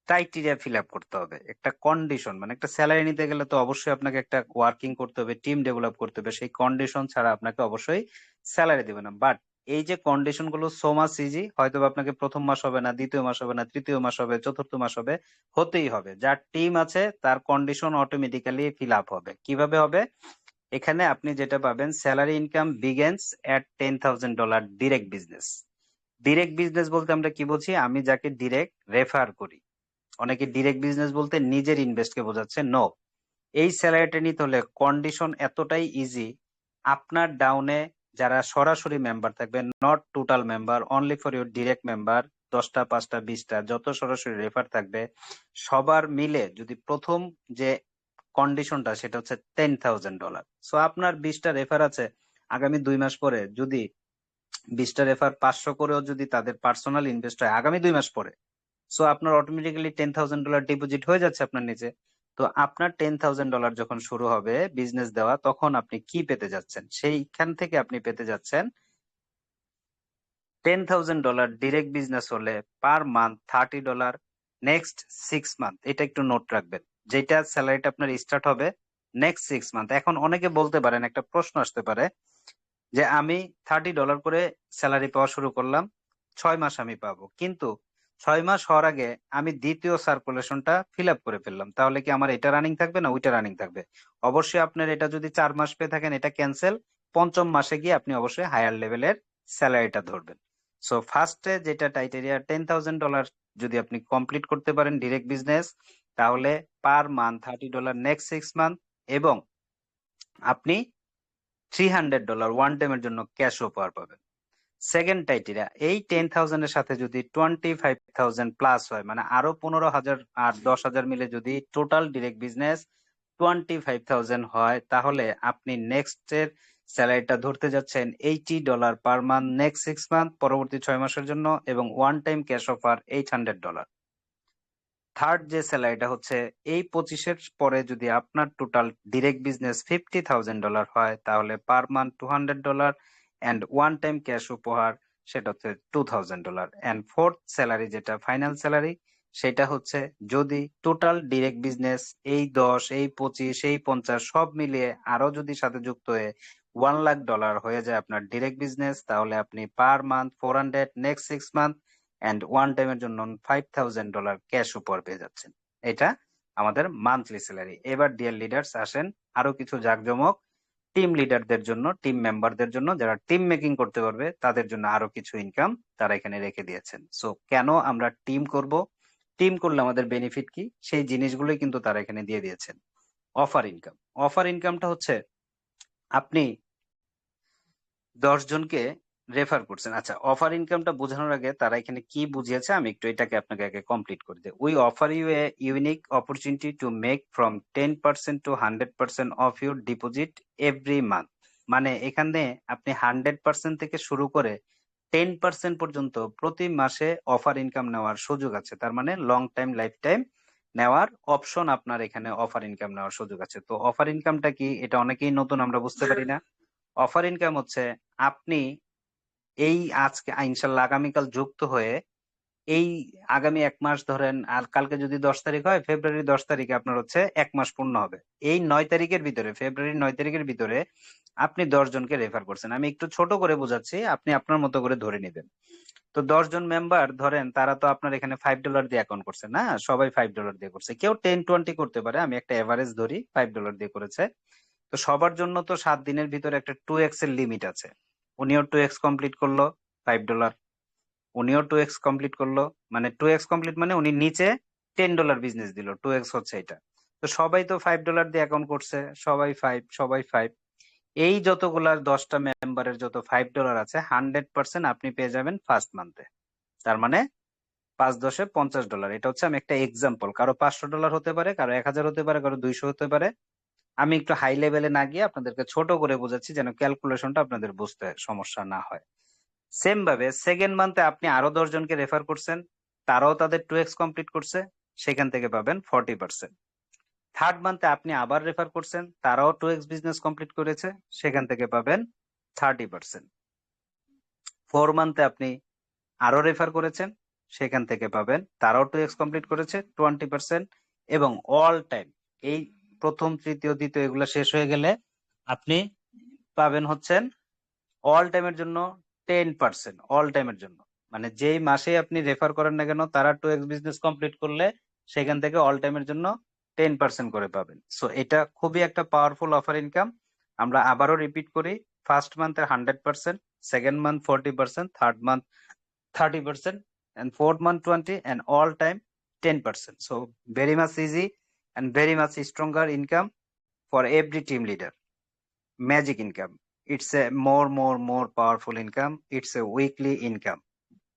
ক্রাইটেরিয়া ফিল আপ করতে হবে, একটা কন্ডিশন, মানে একটা স্যালারি নিতে গেলে তো অবশ্যই আপনাকে একটা ওয়ার্কিং করতে হবে, টিম ডেভেলপ করতে হবে, সেই কন্ডিশন ছাড়া আপনাকে অবশ্যই স্যালারি দেবে না। বাট এই যে কন্ডিশন গুলো সো মাচ ইজি, হয়তো বা আপনাকে প্রথম মাস হবে না, দ্বিতীয় মাস হবে না, তৃতীয় মাস হবে, চতুর্থ মাস হবে, হতেই হবে। যার টিম আছে তার কন্ডিশন অটোমেটিক্যালি ফিল আপ হবে। কিভাবে হবে? এখানে আপনি যেটা পাবেন, স্যালারি ইনকাম বিগেন্স এট $10,000 ডিরেক্ট বিজনেস। ডিরেক্ট বিজনেস বলতে আমরা কি বুঝি? আমি যাকে ডিরেক্ট রেফার করি। অনেকে ডিরেক্ট বিজনেস বলতে নিজের ইনভেস্টকে বোঝাচ্ছে, নো। এই স্যালারিটা নিতে হলে কন্ডিশন এতটাই ইজি, আপনার ডাউনে যারা সরাসরি মেম্বার থাকবে, not total member, only for your direct member, 10টা 5টা 20টা যত সরাসরি রেফার থাকবে সবার মিলে যদি প্রথম যে কন্ডিশনটা সেটা হচ্ছে $10,000। সো আপনার 20টা রেফার আছে, আগামী 2 মাস পরে যদি 20টা রেফার 500 করেও যদি তাদের পার্সোনাল ইনভেস্ট হয় আগামী 2 মাস পরে, সো আপনার অটোমেটিক্যালি $10,000 ডিপোজিট হয়ে যাচ্ছে আপনার নিচে। তো আপনার $10,000 যখন শুরু হবে বিজনেস দেওয়া, তখন আপনি কি পেতে যাচ্ছেন? সেইখান থেকে আপনি পেতে যাচ্ছেন $10,000 ডিরেক্ট বিজনেস হলে পার মান্থ $30, নেক্সট 6 মান্থ। এটা একটু নোট রাখবেন, যেটা স্যালারিটা আপনার স্টার্ট হবে নেক্সট 6 মান্থ। এখন অনেকে বলতে পারেন, একটা প্রশ্ন আসতে পারে যে আমি $30 করে স্যালারি পাওয়া শুরু করলাম, 6 মাস আমি পাবো, কিন্তু 6 মাস হওয়ার আগে আমি দ্বিতীয় সার্কুলেশনটা ফিল আপ করে ফেললাম, তাহলে কি আমার এটা রানিং থাকবে না ওইটা রানিং থাকবে? অবশ্যই আপনার এটা যদি 4 মাস পেয়ে থাকেন এটা ক্যান্সেল, পঞ্চম মাসে গিয়ে আপনি অবশ্যই হায়ার লেভেলের স্যালারিটা ধরবেন। সো ফার্স্টে যেটা টাইটেরিয়া, $10,000 যদি আপনি কমপ্লিট করতে পারেন ডিরেক্ট বিজনেস, তাহলে পার মান্থ $30 নেক্সট 6 মান্থ, এবং আপনি $300 ওয়ান টাইমের জন্য ক্যাশ অফার পাবেন। সেকেন্ড ক্রাইটেরিয়া, এই 10,000 এর সাথে যদি 25,000 প্লাস হয়, মানে আরো 15,000 আর 10,000 মিলে যদি টোটাল ডিরেক্ট বিজনেস 25,000 হয়, তাহলে আপনি নেক্সট এর স্যালারিটা ধরতে যাচ্ছেন $80 পার মান্থ নেক্সট 6 মান্থ, পরবর্তী 6 মাসের জন্য, এবং one time cash offer $800। Third যে স্যালারিটা হচ্ছে এই 25-এর পরে যদি আপনার টোটাল ডিরেক্ট বিজনেস $50,000 হয়, তাহলে per month $200 and one time cash উপহার, সেটা হচ্ছে $2,000। অ্যান্ড ফোর্থ স্যালারি যেটা ফাইনাল স্যালারি, সেটা হচ্ছে যদি টোটাল ডিরেক্ট বিজনেস এই 10, এই 25, এই 50 সব মিলিয়ে আরো যদি সাথে যুক্ত হয়ে $1,00,000 হয়ে যায় আপনার ডিরেক্ট বিজনেস, তাহলে আপনি per month 400 next 6 month and one টাইমের জন্য $5,000 ক্যাশ উপহার পেয়ে যাচ্ছেন। এটা আমাদের মান্থলি স্যালারি। এবার ডিয়ার লিডার্স আসেন আরো কিছু জাঁকজমক টিম লিডারদের জন্য, টিম মেম্বারদের জন্য, যারা টিম মেকিং করতে পারবে তাদের জন্য আরো কিছু ইনকাম তারা এখানে রেখে দিয়েছেন। সো কেন আমরা টিম করব, টিম করলে আমাদের বেনিফিট কি, সেই জিনিসগুলোই কিন্তু তারা এখানে দিয়ে দিয়েছেন। অফার ইনকাম, অফার ইনকামটা হচ্ছে আপনি 10 জনকে রেফার করছেন। আচ্ছা, অফার ইনকামটা বোঝানোর আগে তারা এখানে কি বুঝিয়েছে আমি একটু এটাকে আপনাকে আগে কমপ্লিট করে দিই। We offer you a unique opportunity to make from 10% to 100% of your deposit every month. মানে এখানে আপনি 100% থেকে শুরু করে 10% পর্যন্ত প্রতি মাসে অফার ইনকাম নেওয়ার সুযোগ আছে। তার মানে লং টাইম লাইফ টাইম নেওয়ার অপশন আপনার এখানে অফার ইনকাম নেওয়ার সুযোগ আছে। তো অফার ইনকামটা কি, এটা অনেকেই নতুন, আমরা বুঝতে পারি না। অফার ইনকাম হচ্ছে আপনি এই আজকে ইনশাল্লাহ আগামীকাল যুক্ত হয়ে এই আগামী 1 মাস ধরেন, আর কালকে যদি 10 তারিখ হয়, ফেব্রুয়ারি 10 তারিখে আপনার হচ্ছে 1 মাস পূর্ণ হবে। এই 9 তারিখের ভিতরে, ফেব্রুয়ারি 9 তারিখের ভিতরে আপনি 10 জনকে রেফার করছেন। আমি একটু ছোট করে বোঝাচ্ছি, আপনি আপনার মতো করে ধরে নেবেন। তো 10 জন মেম্বার ধরেন, তারা তো আপনার এখানে $5 দিয়ে অ্যাকাউন্ট করছে না, সবাই $5 দিয়ে করছে, কেউ 10-20 করতে পারে, আমি একটা এভারেজ ধরি, $5 দিয়ে করেছে। তো সবার জন্য তো 7 দিনের ভিতরে একটা 2x এর লিমিট আছে। উনিও 2x কমপ্লিট করলো, $5। উনিও 2x কমপ্লিট করলো, মানে 2x কমপ্লিট মানে উনি নিচে $10 বিজনেস দিল, 2x হচ্ছে এটা। তো সবাই তো $5 দিয়ে অ্যাকাউন্ট করছে, সবাই 5, সবাই 5। এই যতগুলা 10টা মেম্বারের যত $5 আছে, 100% আপনি পেয়ে যাবেন ফার্স্ট মান্থে। তার মানে 5 × 10 = $50। এটা হচ্ছে আমি একটা এক্সাম্পল, কারো $500 হতে পারে, কারো 1,000 হতে পারে, কারো 200 হতে পারে। আমি একটু হাই লেভেলে না গিয়ে আপনাদেরকে ছোট করে বোঝাচ্ছি যেন ক্যালকুলেশনটা আপনাদের বুঝতে সমস্যা না হয়। সেম ভাবে সেকেন্ড মান্থে আপনি আরো 10 জনকে রেফার করছেন, তারাও তাদের 2x কমপ্লিট করছে, সেখান থেকে পাবেন 40%। থার্ড মান্থে আপনি আবার রেফার করছেন, তারাও 2x বিজনেস কমপ্লিট করেছে, সেখান থেকে পাবেন 30%। 4 মান্থে আপনি আরো রেফার করেছেন, সেখান থেকে পাবেন, তারাও 2x কমপ্লিট করেছে, 20%। এবং অল টাইম এই প্রথম, তৃতীয়, দ্বিতীয় এগুলো শেষ হয়ে গেলে আপনি পাবেন হচ্ছেন অল টাইমের জন্য 10%। অল টাইমের জন্য মানে যেই মাসে আপনি রেফার করেন না কেন, তারা 2x বিজনেস কমপ্লিট করলে সেখান থেকে অল টাইমের জন্য 10% করে পাবেন। সো এটা খুবই একটা পাওয়ারফুল অফার ইনকাম। আমরা আবারও রিপিট করি, ফার্স্ট মান্থে 100%, second month 40%, third month 30%, and fourth month 20, and all time 10%. So very much easy and very much stronger income for every team leader. Magic income. It's a more powerful income. It's a weekly income.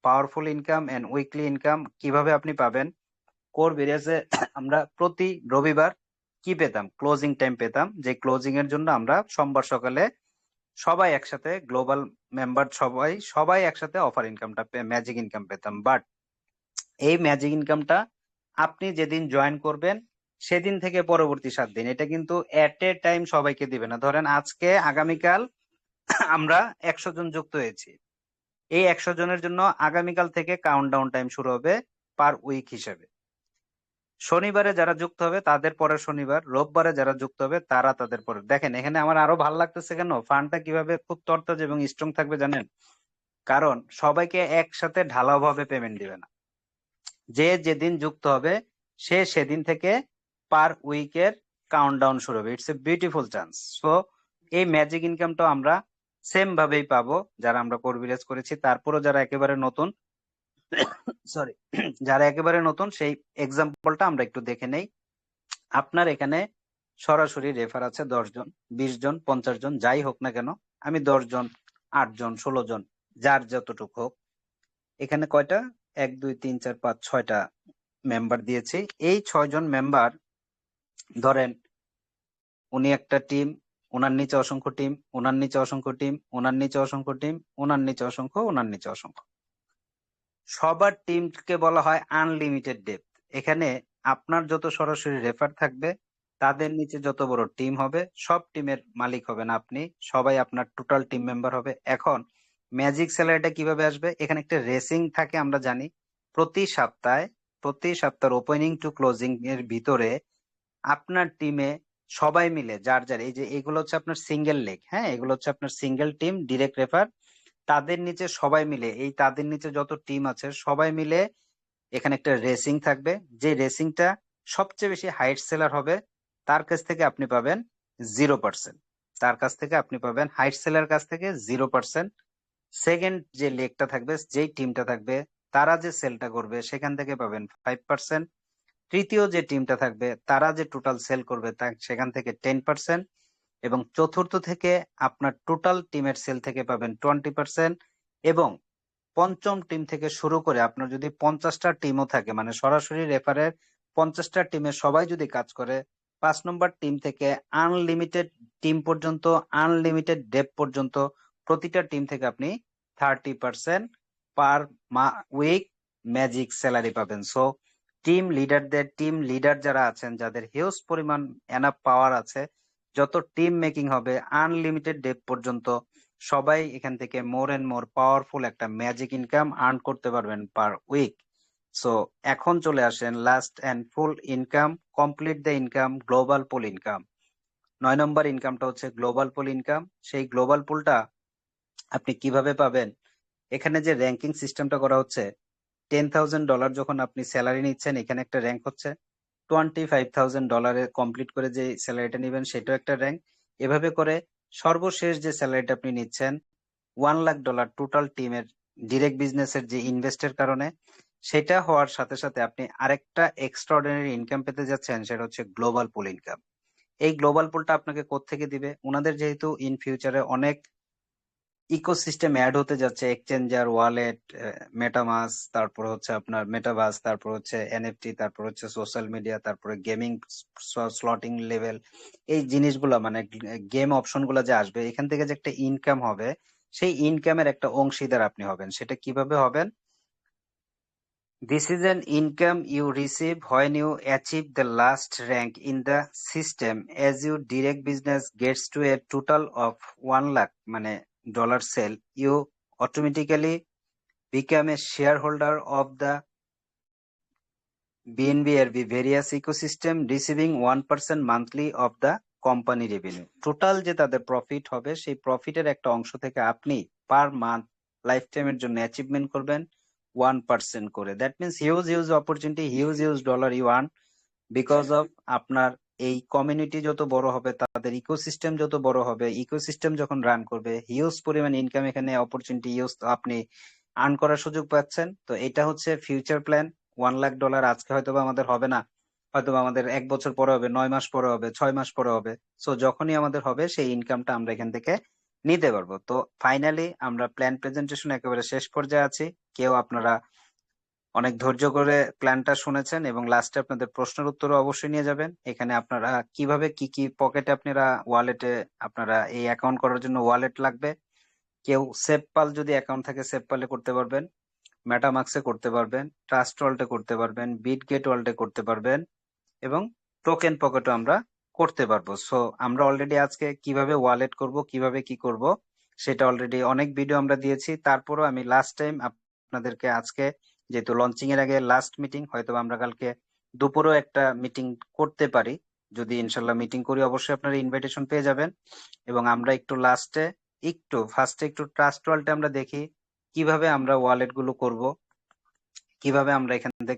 Powerful income and weekly income কিভাবে আপনি পাবেন? Core ভেরিয়াসে আমরা প্রতি রবিবার কি পেতাম? Closing time পেতাম, যে ক্লোজিং এর জন্য আমরা সোমবার সকালে সবাই একসাথে গ্লোবাল মেম্বার সবাই একসাথে অফার ইনকামটা ম্যাজিক ইনকাম পেতাম। বাট এই ম্যাজিক ইনকামটা আপনি যেদিন জয়েন করবেন সেদিন থেকে পরবর্তী 7 দিন এটা কিন্তু এট এ টাইম সবাইকে দিবে না। ধরেন আজকে আগামীকাল আমরা 100 জন যুক্ত হয়েছি, এই 100 জনের জন্য আগামীকাল থেকে কাউন্টডাউন টাইম শুরু হবে পার উইক হিসেবে। শনিবারে যারা যুক্ত হবে তাদের পরের শনিবার, রোববারে যারা যুক্ত হবে তারা তাদের পরে। দেখেন এখানে আমার আরো ভালো লাগতেছে কেন, ফান্ডটা কিভাবে খুব তরতাজা এবং স্ট্রং থাকবে জানেন? কারণ সবাইকে একসাথে ঢালাও ভাবে পেমেন্ট দিবে না। যে যেদিন যুক্ত হবে সে সেদিন থেকে পার উইকের কাউন্টডাউন শুরু হবে। It's a beautiful chance. So এই ম্যাজিক ইনকামটা আমরা সেম ভাবেই পাবো যারা আমরা কোর ভিলেজ করেছি। তারপরও যারা একেবারে নতুন সরি যারা একেবারে নতুন সেই এক্সাম্পলটা আমরা একটু দেখে নেই। আপনার এখানে সরাসরি রেফার আছে 10 জন, 20 জন, 50 জন, যাই হোক না কেন। আমি 10 জন, 8 জন, 16 জন, যার যতটুকু হোক। এখানে কয়টা? 1 2 3 4 5 6টা মেম্বার দিয়েছি। এই 6 জন মেম্বার, ধরেন উনি একটা টিম, ওনার নিচে অসংখ্য টিম, ওনার নিচে অসংখ্য টিম, ওনার নিচে অসংখ্য টিম, ওনার নিচে অসংখ্য, ওনার নিচে অসংখ্য। সবার টিমকে বলা হয় আনলিমিটেড ডেপথ। এখানে আপনার যত সরাসরি রেফার থাকবে তাদের নিচে যত বড় টিম হবে সব টিমের মালিক হবেন আপনি, সবাই আপনার টোটাল টিম মেম্বার হবে। এখন ম্যাজিক স্যালারিটা কিভাবে আসবে? এখানে একটা রেসিং থাকে আমরা জানি। প্রতি সপ্তাহের ওপেনিং টু ক্লোজিং এর ভিতরে আপনার টিমে সবাই মিলে যার যার, এই যে এগুলো হচ্ছে আপনার সিঙ্গেল লেগ, হ্যাঁ, এগুলো হচ্ছে আপনার সিঙ্গেল টিম ডিরেক্ট রেফার। তাদের নিচে সবাই মিলে, এই তাদের নিচে যত টিম আছে সবাই মিলে এখানে একটা রেসিং থাকবে। যে রেসিংটা সবচেয়ে বেশি হাইট সেলার হবে তার কাছ থেকে আপনি পাবেন 0%। তার কাছ থেকে আপনি পাবেন হাইট সেলার কাছ থেকে 0%। সেকেন্ড যে লেগটা থাকবে, যেই টিমটা থাকবে তারা যে সেলটা করবে সেখান থেকে পাবেন 5%। তৃতীয় যে টিমটা থাকবে তারা যে টোটাল সেল করবে সেখান থেকে 10%। এবং চতুর্থ থেকে আপনার টোটাল টিমের সেল থেকে পাবেন 20%। এবং পঞ্চম টিম থেকে শুরু করে আপনার যদি 50টা টিমও থাকে, মানে সরাসরি রেফারের 50টা টিমে সবাই যদি কাজ করে, 5 নম্বর টিম থেকে আনলিমিটেড টিম পর্যন্ত, আনলিমিটেড ডেপ পর্যন্ত প্রতিটা টিম থেকে আপনি 30% পার উইক ম্যাজিক স্যালারি পাবেন। সো টিম লিডার যারা আছেন, যাদের হিউজ পরিমাণ এনাফ পাওয়ার আছে, যত টিম মেকিং হবে আনলিমিটেড ডেপ পর্যন্ত সবাই এখান থেকে মোর এন্ড মোর পাওয়ারফুল একটা ম্যাজিক ইনকাম আর্ন করতে পারবেন পার উইক। সো এখন চলে আসেন last and full income, complete the income, global pool income. 9 নম্বর ইনকামটা হচ্ছে গ্লোবাল পুল ইনকাম। সেই গ্লোবাল পুলটা আপনি কিভাবে পাবেন? এখানে যে র্যাঙ্কিং সিস্টেমটা করা হচ্ছে, $10,000 যখন আপনি স্যালারি নিচ্ছেন এখানে একটা র্যাঙ্ক হচ্ছে, $25,000 কমপ্লিট করে যে স্যালারিটা নেবেন সেটাও একটা র্যাঙ্ক। এভাবে করে সর্বশেষ যে স্যালারিটা আপনি নিচ্ছেন $1,00,000 টোটাল টিমের ডিরেক্ট বিজনেসের যে ইনভেস্টের কারণে, সেটা হওয়ার সাথে সাথে আপনি আরেকটা এক্সট্রাঅর্ডিনারি ইনকাম পেতে যাচ্ছেন, সেটা হচ্ছে গ্লোবাল পুল ইনকাম। এই গ্লোবাল পুলটা আপনাকে কোত্থেকে দিবে? ওনাদের যেহেতু ইন ফিউচারে অনেক ইকোসিস্টেম অ্যাড হতে যাচ্ছে, এক্সচেঞ্জার, ওয়ালেট, মেটামাস, তারপর হচ্ছে আপনার মেটাভার্স, তারপর হচ্ছে এনএফটি, তারপর হচ্ছে সোশ্যাল মিডিয়া, তারপরে গেমিং, স্লটিং লেভেল, এই জিনিসগুলো মানে গেম অপশন গুলো যে আসবে, এখান থেকে যে একটা ইনকাম হবে, সেই ইনকামের একটা অংশীদার আপনি হবেন। সেটা কিভাবে হবেন? This is an income you receive when you achieve the last rank in the system. As your direct business gets to a total of 1 lakh মানে dollar sale, you automatically become a shareholder of the BNB various ecosystem, receiving 1% monthly of the company revenue. Total যে তাদের profit হবে সেই প্রফিটের একটা অংশ থেকে আপনি পার মান্থ লাইফ টাইমের জন্য অ্যাচিভমেন্ট করবেন 1% করে। That means huge opportunity, huge dollar you earn because of আপনার এই কমিউনিটি যত বড় হবে, তাদের ইকোসিস্টেম যত বড় হবে, ইকোসিস্টেম যখন রান করবে, হিউজ পরিমাণ ইনকাম এখানে অপরচুনিটি আপনি আর্ন করার সুযোগ পাচ্ছেন। তো এটা হচ্ছে ফিউচার প্ল্যান। $1,00,000 আজকে হয়তোবা আমাদের হবে না, হয়তোবা আমাদের 1 বছর পরে হবে, 9 মাস পরে হবে, 6 মাস পরে হবে। সো যখনই আমাদের হবে সেই ইনকামটা আমরা এখান থেকে নিতে পারবো। তো ফাইনালি আমরা প্ল্যান প্রেজেন্টেশন একেবারে শেষ পর্যায়ে আছি। কেউ আপনারা অনেক ধৈর্য করে প্ল্যানটা শুনেছেন এবং লাস্টে আপনাদের প্রশ্নের উত্তরও অবশ্যই নিয়ে যাবেন। এখানে আপনারা কিভাবে কি কি পকেটে আপনারা ওয়ালেটে আপনারা এই অ্যাকাউন্ট করার জন্য ওয়ালেট লাগবে। কেউ সেপপাল যদি অ্যাকাউন্ট থাকে সেপপালে করতে পারবেন, মেটামাক্সে করতে পারবেন, ট্রাস্ট ওয়ালেটে করতে পারবেন, বিটগেট ওয়ালেটে করতে পারবেন এবং টোকেন পকেটও আমরা করতে পারবো। সো আমরা অলরেডি আজকে কিভাবে ওয়ালেট করব, কিভাবে কি করব সেটা অলরেডি অনেক ভিডিও আমরা দিয়েছি। তারপরও আমি লাস্ট টাইম আপনাদেরকে আজকে, যেহেতু লঞ্চিং এর আগে লাস্ট মিটিং, হয়তো আমরা কালকে দুপুরেও একটা মিটিং করতে পারি। যদি ইনশাল্লাহ মিটিং করি অবশ্যই আপনারা ইনভাইটেশন পেয়ে যাবেন। এবং আমরা একটু লাস্টে ফার্স্টে একটু ট্রাস্ট ওয়ালেটে আমরা দেখি কিভাবে আমরা ওয়ালেট গুলো করব, কিভাবে আমরা এখান থেকে